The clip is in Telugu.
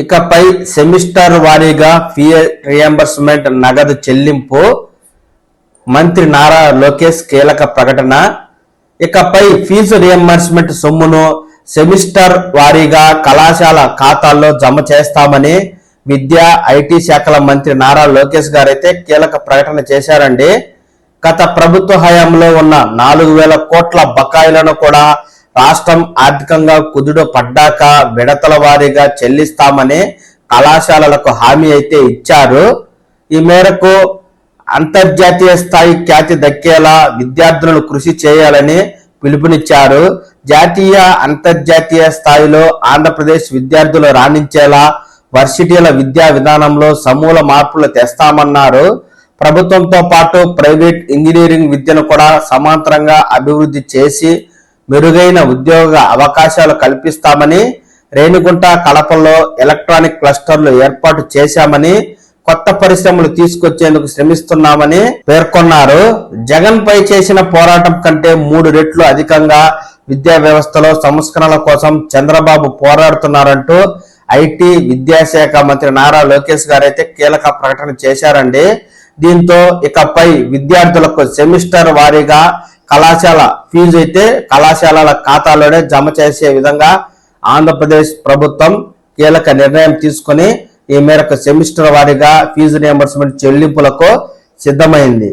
ఇకపై సెమిస్టర్ వారీగా ఫీ రియంబర్స్మెంట్ నగదు చెల్లింపు. మంత్రి నారా లోకేష్ కీలక ప్రకటన. ఇకపై ఫీజు రియంబర్స్మెంట్ సొమ్మును సెమిస్టర్ వారీగా కళాశాల ఖాతాల్లో జమ చేస్తామని విద్యా ఐటీ శాఖల మంత్రి నారా లోకేష్ గారు అయితే కీలక ప్రకటన చేశారండి. గత ప్రభుత్వ హయాంలో ఉన్న 4,000 కోట్ల బకాయిలను కూడా రాష్ట్రం ఆర్థికంగా కుదుట పడ్డాక విడతల వారీగా చెల్లిస్తామని కళాశాలలకు హామీ అయితే ఇచ్చారు. ఈ మేరకు అంతర్జాతీయ స్థాయి ఖ్యాతి దక్కేలా విద్యార్థులను కృషి చేయాలని పిలుపునిచ్చారు. జాతీయ అంతర్జాతీయ స్థాయిలో ఆంధ్రప్రదేశ్ విద్యార్థులు రాణించేలా వర్సిటీల విద్యా విధానంలో సమూల మార్పులు తెస్తామన్నారు. ప్రభుత్వంతో పాటు ప్రైవేట్ ఇంజనీరింగ్ విద్యను కూడా సమాంతరంగా అభివృద్ధి చేసి మెరుగైన ఉద్యోగ అవకాశాలు కల్పిస్తామని, రేణిగుంట కడపలో ఎలక్ట్రానిక్ క్లస్టర్లు ఏర్పాటు చేశామని, కొత్త పరిశ్రమలు తీసుకొచ్చేందుకు శ్రమిస్తున్నామని పేర్కొన్నారు. జగన్ పై చేసిన పోరాటం కంటే 3 రెట్లు అధికంగా విద్యా వ్యవస్థలో సంస్కరణల కోసం చంద్రబాబు పోరాడుతున్నారంటూ ఐటీ విద్యాశాఖ మంత్రి నారా లోకేష్ గారు అయితే కీలక ప్రకటన చేశారండి. దీంతో ఇకపై విద్యార్థులకు సెమిస్టర్ వారీగా కళాశాల ఫీజు అయితే కళాశాలల ఖాతాలోనే జమ చేసే విధంగా ఆంధ్రప్రదేశ్ ప్రభుత్వం కీలక నిర్ణయం తీసుకుని ఈ మేరకు సెమిస్టర్ వారీగా ఫీజు రియంబర్స్మెంట్ చెల్లింపులకు సిద్ధమైంది.